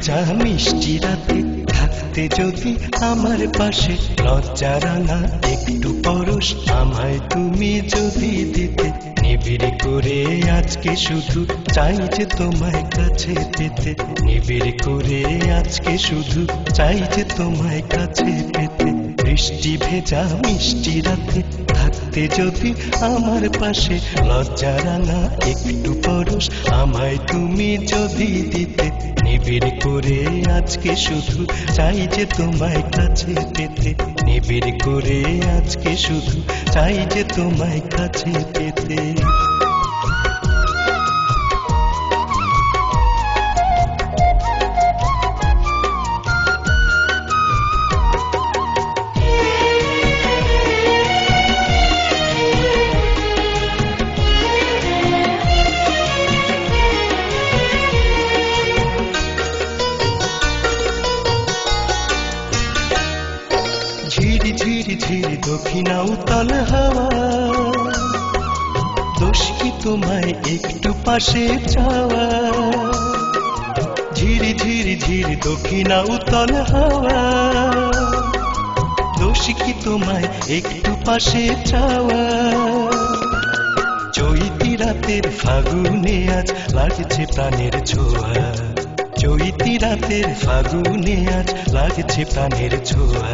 ভেজা মিষ্টি রাতে থাকতে যদি আমার পাশে, লজ্জা রাঙা একটু পরশ আমায় তুমি যদি দিতে, নিবিড় করে আজকে শুধু চাই যে তোমায় কাছে পেতে, নিবিড় করে আজকে শুধু চাই যে তোমায় কাছে পেতে। বৃষ্টি ভেজা মিষ্টি রাতে থাকতে যদি আমার পাশে, লজ্জা রাঙা একটু পরশ আমায় তুমি যদি দিতে, নিবিড় করে আজকে শুধু চাই যে তোমায় কাছে পেতে, নিবিড় করে আজকে শুধু চাই যে তোমায় কাছে পেতে। ঝিরি ঝিরি ঝিরি দক্ষিণা উতল হাওয়া, দোষ কি তোমায় একটু পাশে চাওয়া। ঝিরি ঝিরি ঝিরি দক্ষিণা উতল হাওয়া, দোষ কি তোমায় একটু পাশে চাওয়া। চৈতি রাতের ফাগুনে আজ লাগছে প্রাণের ছোঁয়া, চৈতি রাতের ফাগুনে আজ লাগছে প্রাণের ছোঁয়া।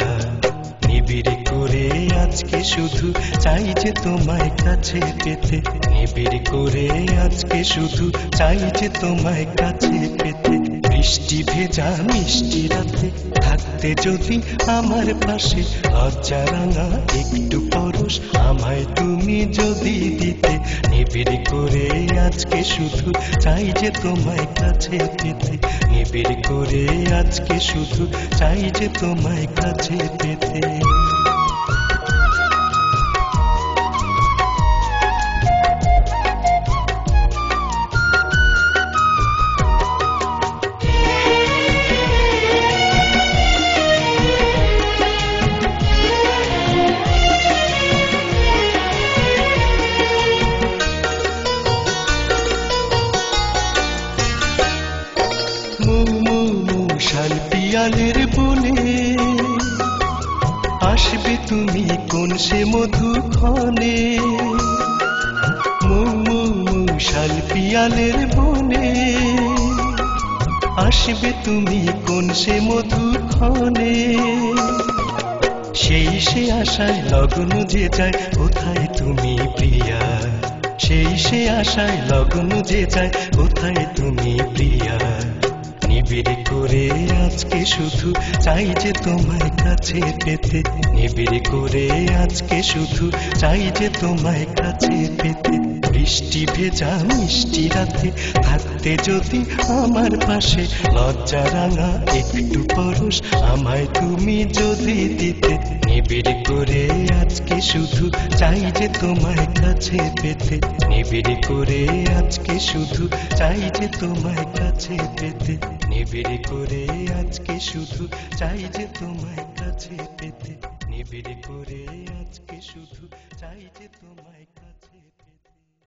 নিবিড় করে আজকে শুধু চাই যে তোমায় কাছে পেতে, নিবিড় করে আজকে শুধু চাই যে তোমায় কাছে পেতে। বৃষ্টি ভেজা মিষ্টি রাতে থাকতে যদি আমার পাশে, লজ্জা রাঙা একটু পরশ আমায় তুমি যদি দিতে, নিবিড় করে আজকে শুধু চাই যে তোমায় কাছে পেতে, নিবিড় করে আজকে শুধু চাই যে তোমায় কাছে পেতে। শাল পিয়ালের বনে আসবে তুমি কোন সে মধুক্ষণে, শাল পিয়ালের বনে আসবে তুমি কোন সে মধুক্ষণে। সেই সে আশায় লগ্ন যে যায় কোথায় তুমি প্রিয়া, সেই সে আশায় লগ্ন যে যায় কোথায় তুমি প্রিয়া। নিবিড় করে আজকে শুধু চাই যে তোমায় কাছে পেতে, নিবিড় করে আজকে শুধু চাই যে তোমায় কাছে পেতে। বৃষ্টি ভেজা মিষ্টি রাতে থাকতে যদি আমার পাশে, লজ্জা রাঙা একটু পরশ আমায় তুমি যদি দিতে, নিবিড় করে আজকে শুধু চাই যে তোমায় কাছে পেতে, নিবিড় করে আজকে শুধু চাই যে তোমায় কাছে পেতে, নিবিড় করে আজকে শুধু চাই যে তোমায় কাছে পেতে, নিবিড় করে আজকে শুধু চাই যে তোমায় কাছে